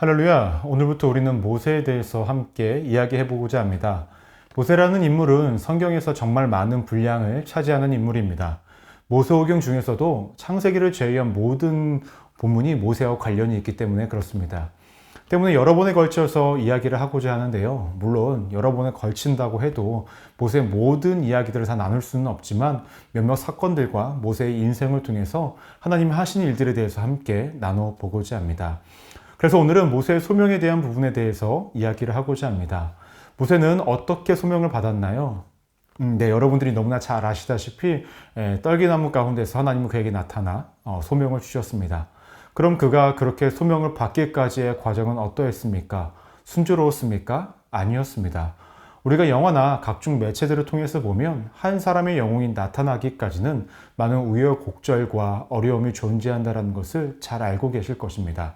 할렐루야! 오늘부터 우리는 모세에 대해서 함께 이야기해보고자 합니다. 모세라는 인물은 성경에서 정말 많은 분량을 차지하는 인물입니다. 모세오경 중에서도 창세기를 제외한 모든 본문이 모세와 관련이 있기 때문에 그렇습니다. 때문에 여러 번에 걸쳐서 이야기를 하고자 하는데요. 물론 여러 번에 걸친다고 해도 모세의 모든 이야기들을 다 나눌 수는 없지만 몇몇 사건들과 모세의 인생을 통해서 하나님이 하신 일들에 대해서 함께 나눠보고자 합니다. 그래서 오늘은 모세의 소명에 대한 부분에 대해서 이야기를 하고자 합니다. 모세는 어떻게 소명을 받았나요? 네, 여러분들이 너무나 잘 아시다시피 떨기나무 가운데서 하나님은 그에게 나타나 소명을 주셨습니다. 그럼 그가 그렇게 소명을 받기까지의 과정은 어떠했습니까? 순조로웠습니까? 아니었습니다. 우리가 영화나 각종 매체들을 통해서 보면 한 사람의 영웅이 나타나기까지는 많은 우여곡절과 어려움이 존재한다는 것을 잘 알고 계실 것입니다.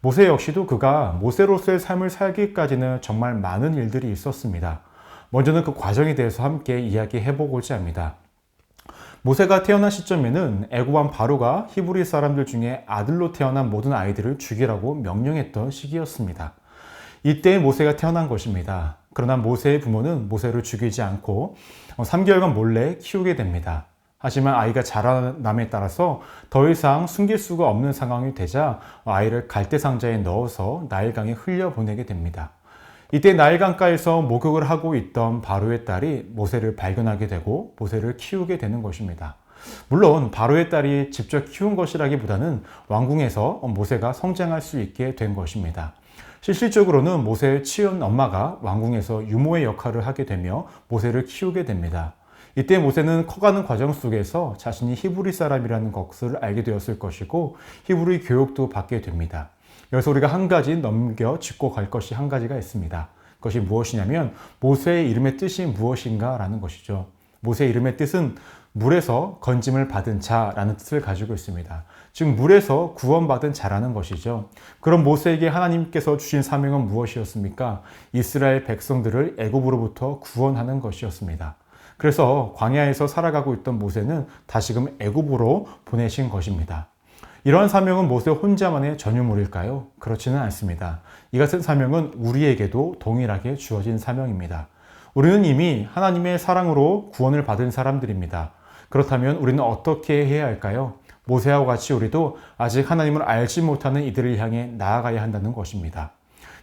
모세 역시도 그가 모세로서의 삶을 살기까지는 정말 많은 일들이 있었습니다. 먼저는 그 과정에 대해서 함께 이야기해 보고자 합니다. 모세가 태어난 시점에는 애굽 왕 바로가 히브리 사람들 중에 아들로 태어난 모든 아이들을 죽이라고 명령했던 시기였습니다. 이때 모세가 태어난 것입니다. 그러나 모세의 부모는 모세를 죽이지 않고 3개월간 몰래 키우게 됩니다. 하지만 아이가 자라남에 따라서 더 이상 숨길 수가 없는 상황이 되자 아이를 갈대상자에 넣어서 나일강에 흘려보내게 됩니다. 이때 나일강가에서 목욕을 하고 있던 바로의 딸이 모세를 발견하게 되고 모세를 키우게 되는 것입니다. 물론 바로의 딸이 직접 키운 것이라기보다는 왕궁에서 모세가 성장할 수 있게 된 것입니다. 실질적으로는 모세의 치운 엄마가 왕궁에서 유모의 역할을 하게 되며 모세를 키우게 됩니다. 이때 모세는 커가는 과정 속에서 자신이 히브리 사람이라는 것을 알게 되었을 것이고 히브리 교육도 받게 됩니다. 여기서 우리가 한 가지 넘겨 짚고 갈 것이 한 가지가 있습니다. 그것이 무엇이냐면 모세의 이름의 뜻이 무엇인가 라는 것이죠. 모세의 이름의 뜻은 물에서 건짐을 받은 자라는 뜻을 가지고 있습니다. 즉 물에서 구원받은 자라는 것이죠. 그럼 모세에게 하나님께서 주신 사명은 무엇이었습니까? 이스라엘 백성들을 애굽으로부터 구원하는 것이었습니다. 그래서 광야에서 살아가고 있던 모세는 다시금 애굽으로 보내신 것입니다. 이러한 사명은 모세 혼자만의 전유물일까요? 그렇지는 않습니다. 이 같은 사명은 우리에게도 동일하게 주어진 사명입니다. 우리는 이미 하나님의 사랑으로 구원을 받은 사람들입니다. 그렇다면 우리는 어떻게 해야 할까요? 모세와 같이 우리도 아직 하나님을 알지 못하는 이들을 향해 나아가야 한다는 것입니다.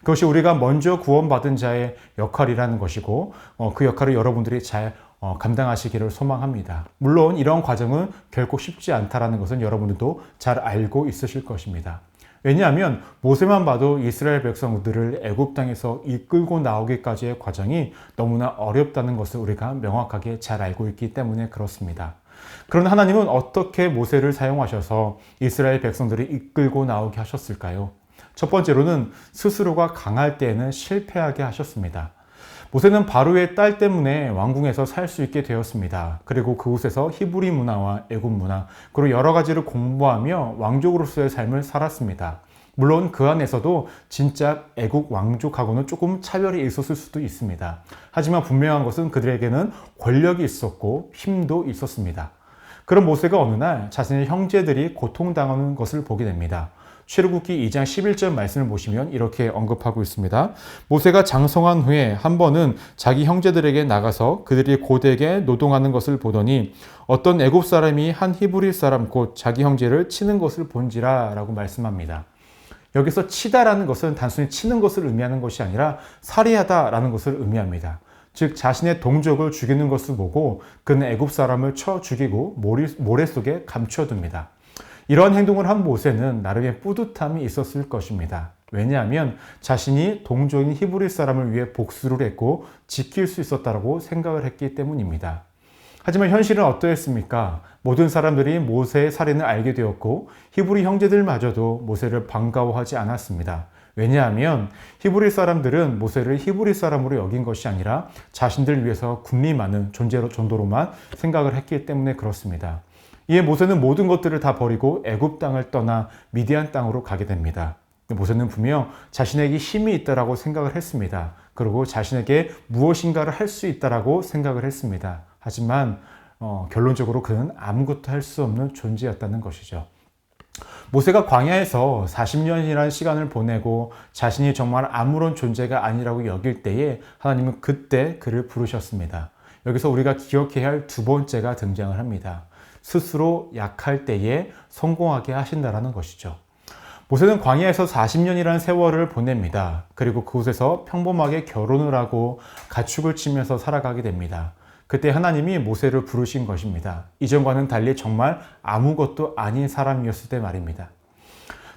그것이 우리가 먼저 구원받은 자의 역할이라는 것이고 그 역할을 여러분들이 잘 감당하시기를 소망합니다. 물론 이런 과정은 결코 쉽지 않다는 것은 여러분들도 잘 알고 있으실 것입니다. 왜냐하면 모세만 봐도 이스라엘 백성들을 애굽 땅에서 이끌고 나오기까지의 과정이 너무나 어렵다는 것을 우리가 명확하게 잘 알고 있기 때문에 그렇습니다. 그러나 하나님은 어떻게 모세를 사용하셔서 이스라엘 백성들을 이끌고 나오게 하셨을까요? 첫 번째로는 스스로가 강할 때에는 실패하게 하셨습니다. 모세는 바로의 딸 때문에 왕궁에서 살 수 있게 되었습니다. 그리고 그곳에서 히브리 문화와 애굽 문화, 그리고 여러 가지를 공부하며 왕족으로서의 삶을 살았습니다. 물론 그 안에서도 진짜 애국 왕족하고는 조금 차별이 있었을 수도 있습니다. 하지만 분명한 것은 그들에게는 권력이 있었고 힘도 있었습니다. 그런 모세가 어느 날 자신의 형제들이 고통당하는 것을 보게 됩니다. 출애굽기 2장 11절 말씀을 보시면 이렇게 언급하고 있습니다. 모세가 장성한 후에 한 번은 자기 형제들에게 나가서 그들이 고되게 노동하는 것을 보더니 어떤 애굽 사람이 한 히브리 사람 곧 자기 형제를 치는 것을 본지라 라고 말씀합니다. 여기서 치다라는 것은 단순히 치는 것을 의미하는 것이 아니라 살해하다라는 것을 의미합니다. 즉 자신의 동족을 죽이는 것을 보고 그는 애굽 사람을 쳐 죽이고 모래 속에 감춰둡니다. 이러한 행동을 한 모세는 나름의 뿌듯함이 있었을 것입니다. 왜냐하면 자신이 동족인 히브리 사람을 위해 복수를 했고 지킬 수 있었다고 생각을 했기 때문입니다. 하지만 현실은 어떠했습니까? 모든 사람들이 모세의 살인을 알게 되었고 히브리 형제들마저도 모세를 반가워하지 않았습니다. 왜냐하면 히브리 사람들은 모세를 히브리 사람으로 여긴 것이 아니라 자신들 위해서 군림하는 존재로 정도로만 생각을 했기 때문에 그렇습니다. 이에 모세는 모든 것들을 다 버리고 애굽 땅을 떠나 미디안 땅으로 가게 됩니다. 모세는 분명 자신에게 힘이 있다라고 생각을 했습니다. 그리고 자신에게 무엇인가를 할 수 있다라고 생각을 했습니다. 하지만 결론적으로 그는 아무것도 할 수 없는 존재였다는 것이죠. 모세가 광야에서 40년이라는 시간을 보내고 자신이 정말 아무런 존재가 아니라고 여길 때에 하나님은 그때 그를 부르셨습니다. 여기서 우리가 기억해야 할 두 번째가 등장을 합니다. 스스로 약할 때에 성공하게 하신다라는 것이죠. 모세는 광야에서 40년이라는 세월을 보냅니다. 그리고 그곳에서 평범하게 결혼을 하고 가축을 치면서 살아가게 됩니다. 그때 하나님이 모세를 부르신 것입니다. 이전과는 달리 정말 아무것도 아닌 사람이었을 때 말입니다.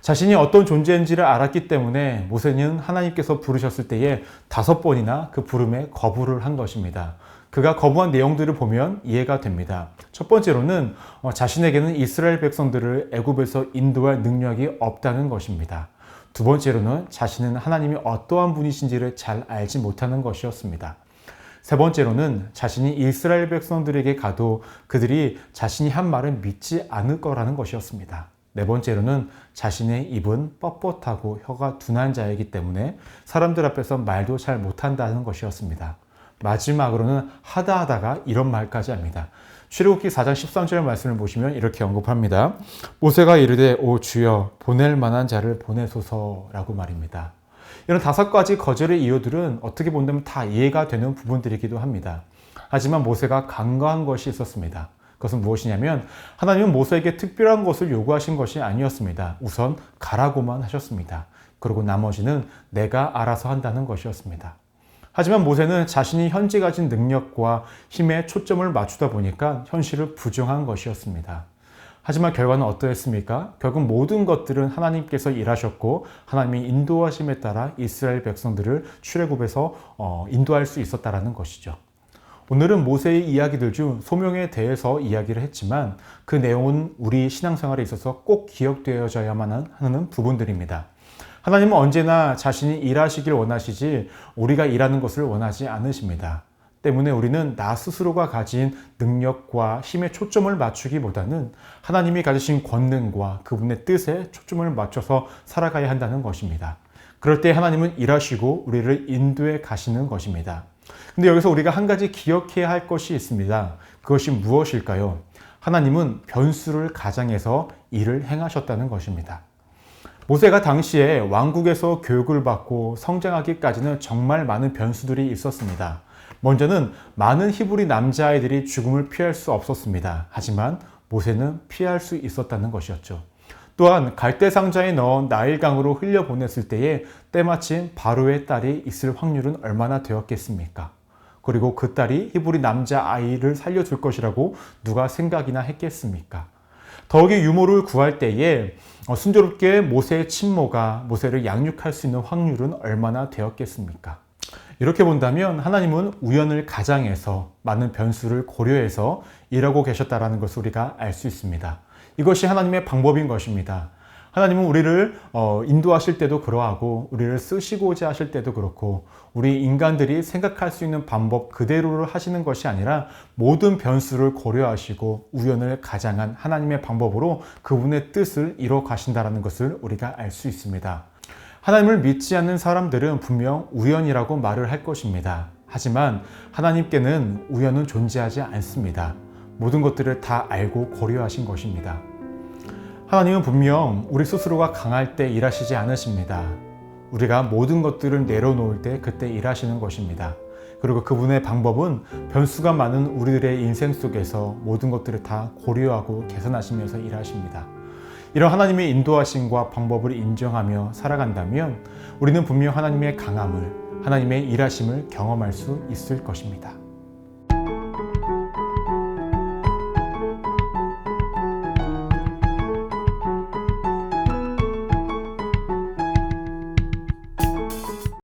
자신이 어떤 존재인지를 알았기 때문에 모세는 하나님께서 부르셨을 때에 5번이나 그 부름에 거부를 한 것입니다. 그가 거부한 내용들을 보면 이해가 됩니다. 첫 번째로는 자신에게는 이스라엘 백성들을 애굽에서 인도할 능력이 없다는 것입니다. 두 번째로는 자신은 하나님이 어떠한 분이신지를 잘 알지 못하는 것이었습니다. 세 번째로는 자신이 이스라엘 백성들에게 가도 그들이 자신이 한 말을 믿지 않을 거라는 것이었습니다. 네 번째로는 자신의 입은 뻣뻣하고 혀가 둔한 자이기 때문에 사람들 앞에서 말도 잘 못한다는 것이었습니다. 마지막으로는 하다하다가 이런 말까지 합니다. 출애굽기 4장 13절 말씀을 보시면 이렇게 언급합니다. 모세가 이르되 오 주여 보낼 만한 자를 보내소서라고 말입니다. 이런 5가지 거절의 이유들은 어떻게 본다면 다 이해가 되는 부분들이기도 합니다. 하지만 모세가 간과한 것이 있었습니다. 그것은 무엇이냐면 하나님은 모세에게 특별한 것을 요구하신 것이 아니었습니다. 우선 가라고만 하셨습니다. 그리고 나머지는 내가 알아서 한다는 것이었습니다. 하지만 모세는 자신이 현재 가진 능력과 힘에 초점을 맞추다 보니까 현실을 부정한 것이었습니다. 하지만 결과는 어떠했습니까? 결국 모든 것들은 하나님께서 일하셨고 하나님이 인도하심에 따라 이스라엘 백성들을 출애굽에서 인도할 수 있었다는 것이죠. 오늘은 모세의 이야기들 중 소명에 대해서 이야기를 했지만 그 내용은 우리 신앙생활에 있어서 꼭 기억되어져야만 하는 부분들입니다. 하나님은 언제나 자신이 일하시길 원하시지 우리가 일하는 것을 원하지 않으십니다. 때문에 우리는 나 스스로가 가진 능력과 힘에 초점을 맞추기보다는 하나님이 가지신 권능과 그분의 뜻에 초점을 맞춰서 살아가야 한다는 것입니다. 그럴 때 하나님은 일하시고 우리를 인도해 가시는 것입니다. 근데 여기서 우리가 한 가지 기억해야 할 것이 있습니다. 그것이 무엇일까요? 하나님은 변수를 가장해서 일을 행하셨다는 것입니다. 모세가 당시에 왕국에서 교육을 받고 성장하기까지는 정말 많은 변수들이 있었습니다. 먼저는 많은 히브리 남자아이들이 죽음을 피할 수 없었습니다. 하지만 모세는 피할 수 있었다는 것이었죠. 또한 갈대상자에 넣어 나일강으로 흘려보냈을 때에 때마침 바로의 딸이 있을 확률은 얼마나 되었겠습니까? 그리고 그 딸이 히브리 남자아이를 살려줄 것이라고 누가 생각이나 했겠습니까? 더욱이 유모를 구할 때에 순조롭게 모세의 친모가 모세를 양육할 수 있는 확률은 얼마나 되었겠습니까? 이렇게 본다면 하나님은 우연을 가장해서 많은 변수를 고려해서 일하고 계셨다는 것을 우리가 알 수 있습니다. 이것이 하나님의 방법인 것입니다. 하나님은 우리를 인도하실 때도 그러하고 우리를 쓰시고자 하실 때도 그렇고 우리 인간들이 생각할 수 있는 방법 그대로를 하시는 것이 아니라 모든 변수를 고려하시고 우연을 가장한 하나님의 방법으로 그분의 뜻을 이뤄 가신다는 것을 우리가 알 수 있습니다. 하나님을 믿지 않는 사람들은 분명 우연이라고 말을 할 것입니다. 하지만 하나님께는 우연은 존재하지 않습니다. 모든 것들을 다 알고 고려하신 것입니다. 하나님은 분명 우리 스스로가 강할 때 일하시지 않으십니다. 우리가 모든 것들을 내려놓을 때 그때 일하시는 것입니다. 그리고 그분의 방법은 변수가 많은 우리들의 인생 속에서 모든 것들을 다 고려하고 계산하시면서 일하십니다. 이런 하나님의 인도하심과 방법을 인정하며 살아간다면 우리는 분명 하나님의 강함을, 하나님의 일하심을 경험할 수 있을 것입니다.